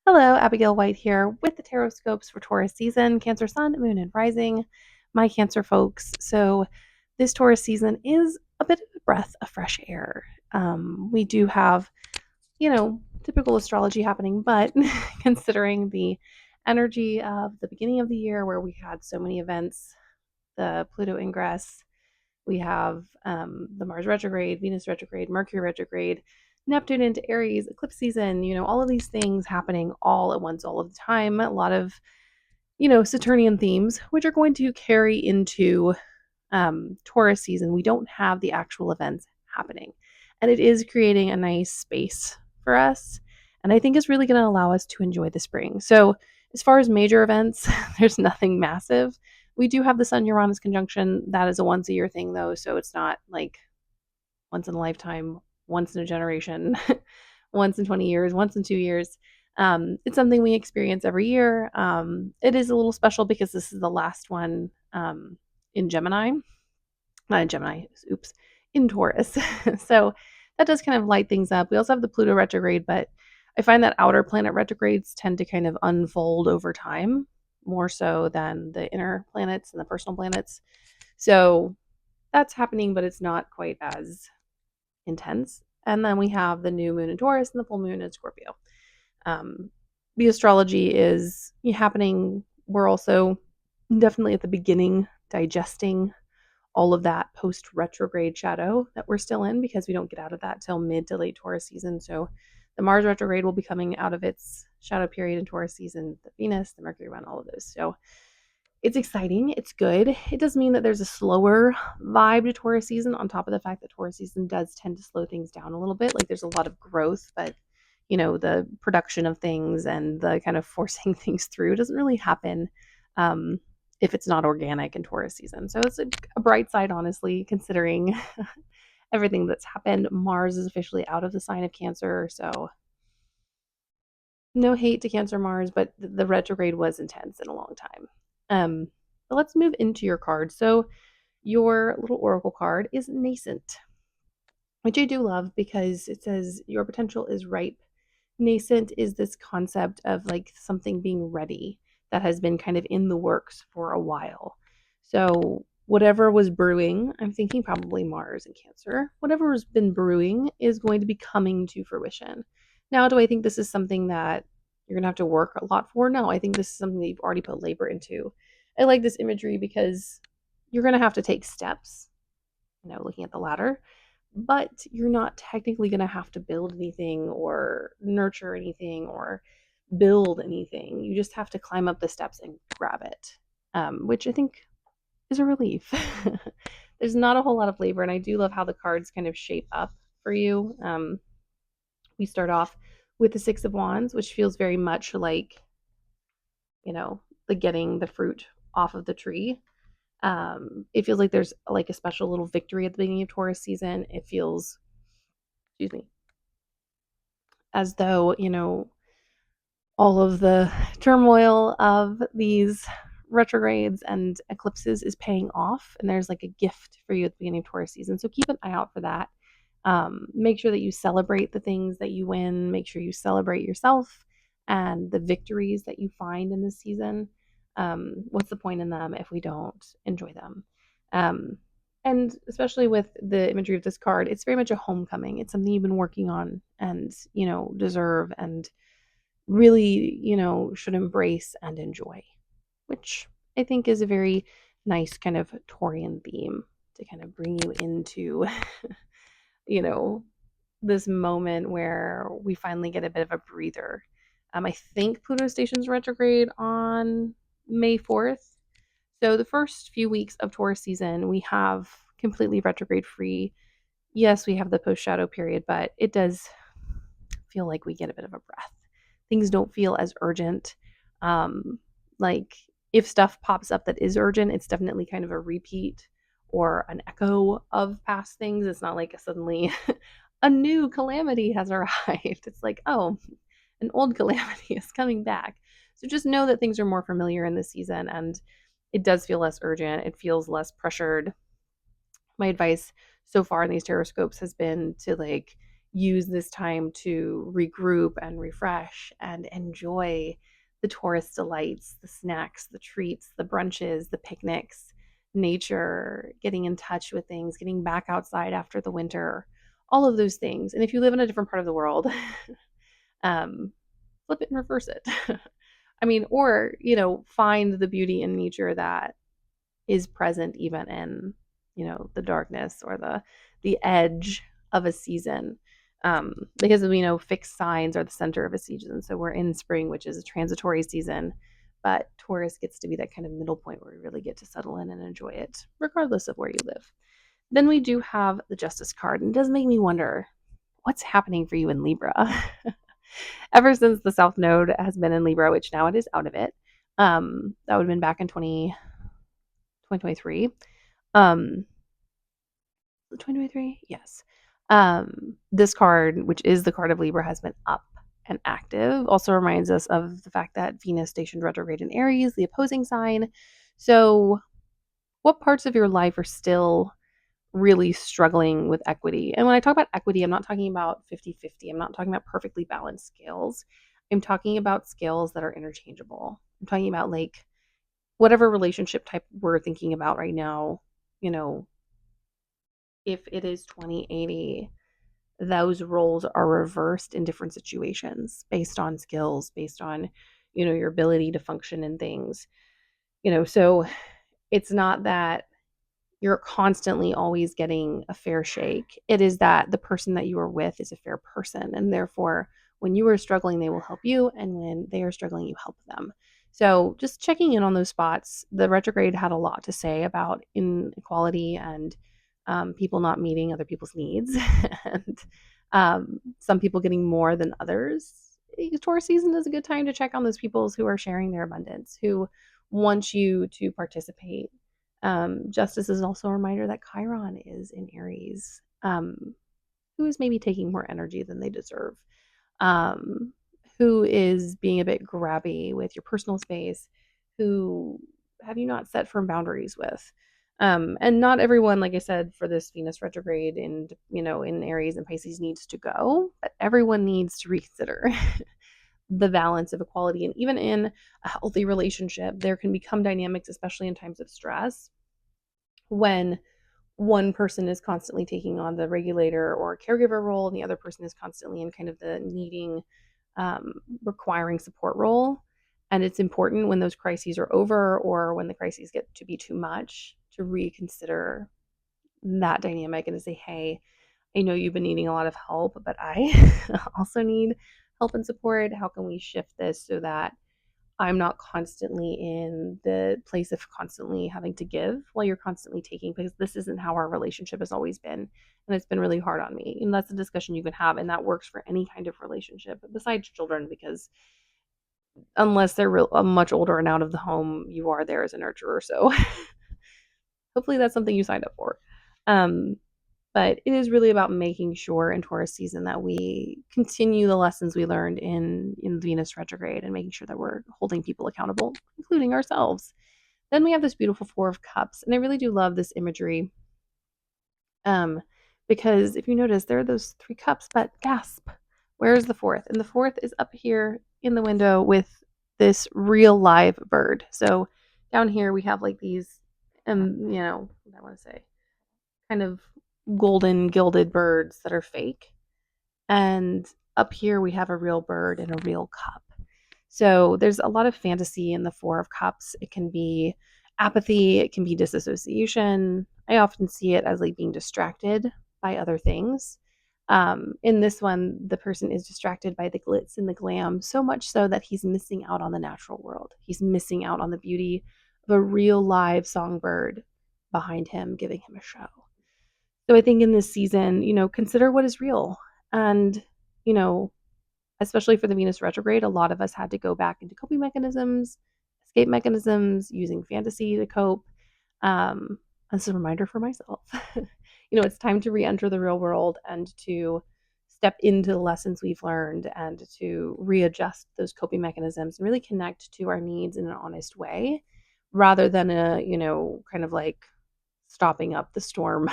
Hello, Abigail White here with the Tarotscopes for Taurus season, Cancer Sun, Moon, and Rising, my Cancer folks. So, this Taurus season is a bit of a breath of fresh air. We do have, typical astrology happening, but considering the energy of the beginning of the year where we had so many events, the Pluto ingress, we have the Mars retrograde, Venus retrograde, Mercury retrograde, Neptune into Aries, eclipse season, all of these things happening all at once, all of the time. A lot of, Saturnian themes, which are going to carry into Taurus season. We don't have the actual events happening. And it is creating a nice space for us. And I think it's really going to allow us to enjoy the spring. So, as far as major events, there's nothing massive. We do have the Sun Uranus conjunction. That is a once a year thing, though. So, it's not like once in a lifetime, once in a generation, once in 20 years, once in 2 years. It's something we experience every year. It is a little special because this is the last one in Gemini, not in Gemini, oops, in Taurus. So that does kind of light things up. We also have the Pluto retrograde, but I find that outer planet retrogrades tend to kind of unfold over time more so than the inner planets and the personal planets. So that's happening, but it's not quite as intense. And then we have the new moon in Taurus and the full moon in Scorpio. Um, the astrology is happening. We're also definitely at the beginning digesting all of that post retrograde shadow that we're still in because we don't get out of that till mid to late Taurus season. So the Mars retrograde will be coming out of its shadow period in Taurus season, the Venus, the Mercury run, all of those. So it's exciting. It's good. It does mean that there's a slower vibe to Taurus season on top of the fact that Taurus season does tend to slow things down a little bit. Like there's a lot of growth, but the production of things and the kind of forcing things through doesn't really happen if it's not organic in Taurus season. So it's a bright side, honestly, considering everything that's happened. Mars is officially out of the sign of Cancer, so no hate to Cancer Mars, but the retrograde was intense in a long time. But let's move into your card. So your little oracle card is nascent, which I do love because it says your potential is ripe. Nascent is this concept of like something being ready that has been kind of in the works for a while. So whatever was brewing, I'm thinking probably Mars and Cancer, whatever has been brewing is going to be coming to fruition. Now, do I think this is something that you're going to have to work a lot for? No, I think this is something that you've already put labor into. I like this imagery because you're going to have to take steps, looking at the ladder, but you're not technically going to have to build anything or nurture anything or build anything. You just have to climb up the steps and grab it, which I think is a relief. There's not a whole lot of labor, and I do love how the cards kind of shape up for you. We start off with the Six of Wands, which feels very much like, the getting the fruit off of the tree. It feels like there's like a special little victory at the beginning of Taurus season. It feels, excuse me, as though, all of the turmoil of these retrogrades and eclipses is paying off, and there's like a gift for you at the beginning of Taurus season. So keep an eye out for that. Make sure that you celebrate the things that you win. Make sure you celebrate yourself and the victories that you find in this season. What's the point in them if we don't enjoy them? And especially with the imagery of this card, it's very much a homecoming. It's something you've been working on and, deserve and really, should embrace and enjoy, which I think is a very nice kind of Taurian theme to kind of bring you into, you know, this moment where we finally get a bit of a breather. I think Pluto stations retrograde on May 4th. So the first few weeks of Taurus season, we have completely retrograde free. Yes, we have the post shadow period, but it does feel like we get a bit of a breath. Things don't feel as urgent. Like if stuff pops up that is urgent, it's definitely kind of a repeat or an echo of past things. It's not like suddenly a new calamity has arrived. It's like, oh, an old calamity is coming back. So just know that things are more familiar in this season and it does feel less urgent. It feels less pressured. My advice so far in these Tarotscopes has been to use this time to regroup and refresh and enjoy the tourist delights, the snacks, the treats, the brunches, the picnics, nature, getting in touch with things, getting back outside after the winter, all of those things. And if you live in a different part of the world, um, flip it and reverse it. I mean, or, find the beauty in nature that is present even in, the darkness or the edge of a season. Because we know fixed signs are the center of a season. So we're in spring, which is a transitory season, but Taurus gets to be that kind of middle point where we really get to settle in and enjoy it, regardless of where you live. Then we do have the Justice card, and it does make me wonder what's happening for you in Libra. Ever since the South Node has been in Libra, which now it is out of it, that would have been back in 2023. 2023? Yes. This card, which is the card of Libra, has been up and active. Also reminds us of the fact that Venus stationed retrograde in Aries, the opposing sign. So, what parts of your life are still really struggling with equity? And when I talk about equity, I'm not talking about 50-50. I'm not talking about perfectly balanced scales. I'm talking about scales that are interchangeable. I'm talking about like whatever relationship type we're thinking about right now, if it is 2080, those roles are reversed in different situations based on skills, based on, your ability to function in things. So it's not that you're constantly always getting a fair shake. It is that the person that you are with is a fair person. And therefore, when you are struggling, they will help you. And when they are struggling, you help them. So just checking in on those spots. The retrograde had a lot to say about inequality and people not meeting other people's needs and some people getting more than others. Taurus season is a good time to check on those people who are sharing their abundance, who want you to participate. Justice is also a reminder that Chiron is in Aries, who is maybe taking more energy than they deserve, um, who is being a bit grabby with your personal space, who have you not set firm boundaries with. And not everyone, like I said, for this Venus retrograde and in Aries and Pisces needs to go, but everyone needs to reconsider the balance of equality. And even in a healthy relationship, there can become dynamics, especially in times of stress, when one person is constantly taking on the regulator or caregiver role and the other person is constantly in kind of the needing, requiring support role. And it's important when those crises are over or when the crises get to be too much to reconsider that dynamic and to say, hey, I know you've been needing a lot of help, but I also need help and support. How can we shift this so that I'm not constantly in the place of constantly having to give while you're constantly taking, because this isn't how our relationship has always been. And it's been really hard on me. And that's a discussion you can have. And that works for any kind of relationship besides children, because unless they're much older and out of the home, you are there as a nurturer. So hopefully that's something you signed up for. But it is really about making sure in Taurus season that we continue the lessons we learned in Venus retrograde and making sure that we're holding people accountable, including ourselves. Then we have this beautiful Four of Cups, and I really do love this imagery, because if you notice, there are those three cups, but gasp, where's the fourth? And the fourth is up here in the window with this real live bird. So down here we have like these, what I want to say, kind of golden gilded birds that are fake. And up here we have a real bird in a real cup. So there's a lot of fantasy in the Four of Cups. It can be apathy, it can be disassociation. I often see it as like being distracted by other things. In this one, the person is distracted by the glitz and the glam, so much so that he's missing out on the natural world. He's missing out on the beauty of a real live songbird behind him, giving him a show. So I think in this season, consider what is real. And, especially for the Venus retrograde, a lot of us had to go back into coping mechanisms, escape mechanisms, using fantasy to cope. As a reminder for myself, it's time to re-enter the real world and to step into the lessons we've learned and to readjust those coping mechanisms and really connect to our needs in an honest way, rather than kind of like stopping up the storm,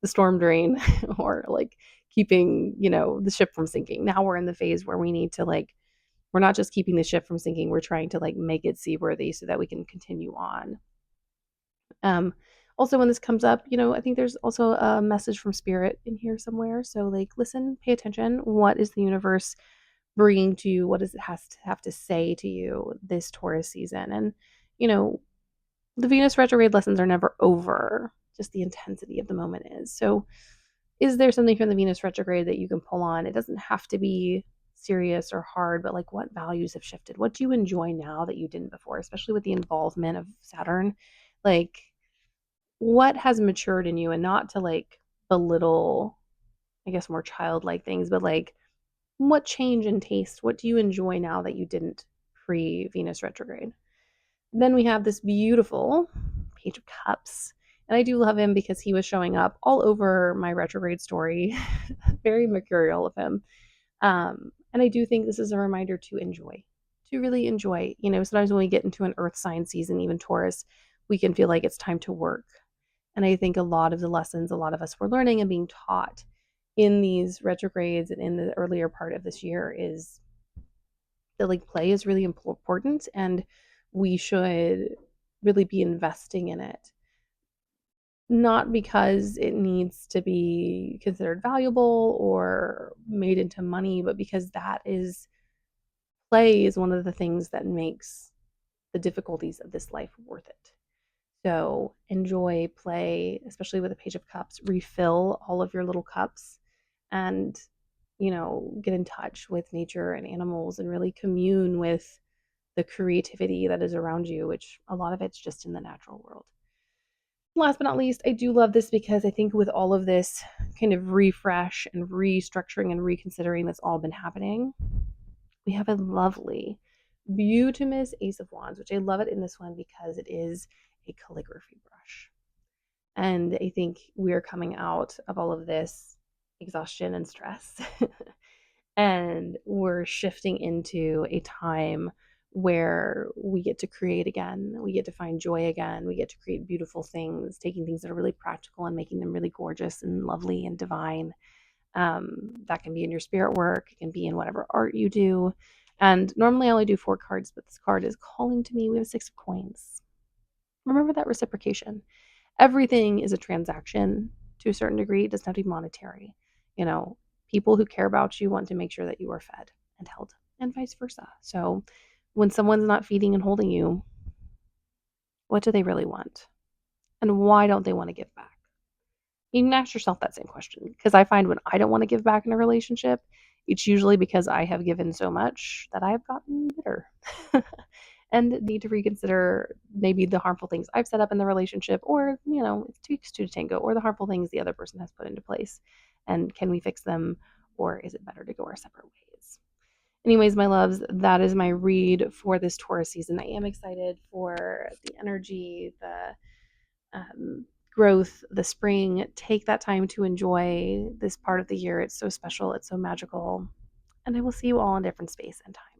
the storm drain, or like keeping, the ship from sinking. Now we're in the phase where we need to we're not just keeping the ship from sinking, we're trying to make it seaworthy so that we can continue on. Also, when this comes up, I think there's also a message from spirit in here somewhere. So, listen, pay attention. What is the universe bringing to you? What does it has to have to say to you this Taurus season? And, you know, the Venus retrograde lessons are never over. Just the intensity of the moment is. So, is there something from the Venus retrograde that you can pull on? It doesn't have to be serious or hard, but what values have shifted? What do you enjoy now that you didn't before, especially with the involvement of Saturn? Like, what has matured in you, and not to belittle, I guess, more childlike things, but what change in taste? What do you enjoy now that you didn't pre Venus retrograde? Then we have this beautiful Page of Cups. And I do love him because he was showing up all over my retrograde story. Very mercurial of him. And I do think this is a reminder to enjoy, to really enjoy. Sometimes when we get into an earth sign season, even Taurus, we can feel like it's time to work. And I think a lot of the lessons a lot of us were learning and being taught in these retrogrades and in the earlier part of this year is that play is really important, and we should really be investing in it. Not because it needs to be considered valuable or made into money, but because play is one of the things that makes the difficulties of this life worth it. So enjoy, play, especially with the Page of Cups. Refill all of your little cups and, get in touch with nature and animals and really commune with the creativity that is around you, which a lot of it's just in the natural world. Last but not least, I do love this because I think with all of this kind of refresh and restructuring and reconsidering that's all been happening, we have a lovely Beautimus Ace of Wands, which I love it in this one because it is a calligraphy brush. And I think we're coming out of all of this exhaustion and stress. And we're shifting into a time where we get to create again. We get to find joy again. We get to create beautiful things, taking things that are really practical and making them really gorgeous and lovely and divine. That can be in your spirit work. It can be in whatever art you do. And normally I only do 4 cards, but this card is calling to me. We have 6 of coins. Remember that reciprocation. Everything is a transaction to a certain degree. It doesn't have to be monetary. People who care about you want to make sure that you are fed and held, and vice versa. So when someone's not feeding and holding you, what do they really want? And why don't they want to give back? You can ask yourself that same question, because I find when I don't want to give back in a relationship, it's usually because I have given so much that I've gotten bitter and need to reconsider maybe the harmful things I've set up in the relationship, or, it's takes two to tango, or the harmful things the other person has put into place. And can we fix them, or is it better to go our separate ways? Anyways, my loves, that is my read for this Taurus season. I am excited for the energy, the growth, the spring. Take that time to enjoy this part of the year. It's so special. It's so magical. And I will see you all in different space and time.